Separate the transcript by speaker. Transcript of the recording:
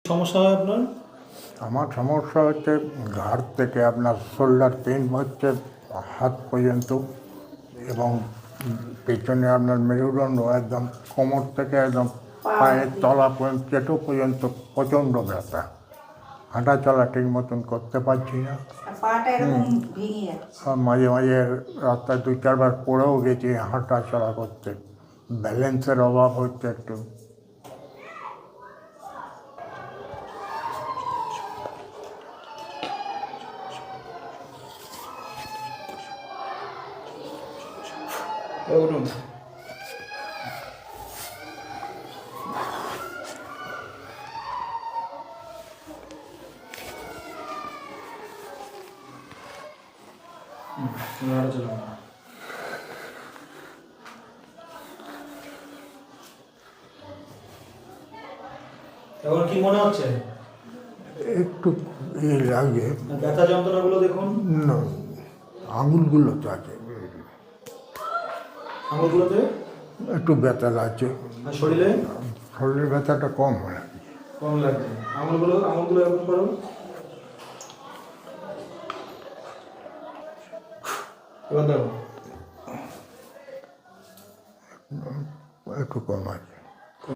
Speaker 1: সমস্যা হয় আপনার?
Speaker 2: আমার সমস্যা হচ্ছে ঘাড় থেকে আপনার শোল্ডার পেন হচ্ছে হাত পর্যন্ত, এবং পেছনে আপনার মেরুদণ্ড একদম কোমর থেকে একদম পায়ের তলা পর্যন্ত পেটো পর্যন্ত প্রচণ্ড ব্যথা। হাঁটা চলা ঠিক মতন করতে পারছি না। আর মাঝে মাঝে রাস্তায় 2-4 বার পড়েও গেছি হাঁটা চলা করতে। ব্যালেন্সের অভাব হচ্ছে একটু।
Speaker 1: উঠুন। চলুন। এখন কি মনে হচ্ছে?
Speaker 2: একটু লাগে।
Speaker 1: ব্যথা যন্ত্রণাগুলো দেখুন।
Speaker 2: না, আঙুলগুলো তো আছে,
Speaker 1: আঙুলগুলোতে
Speaker 2: একটু ব্যথা লাগছে।
Speaker 1: আর শরীরে
Speaker 2: শরীরের ব্যথাটা কম হয়।
Speaker 1: কম লাগছে। আঙুলগুলো এরকম করো। এবার দেখো
Speaker 2: একটু কম আছে।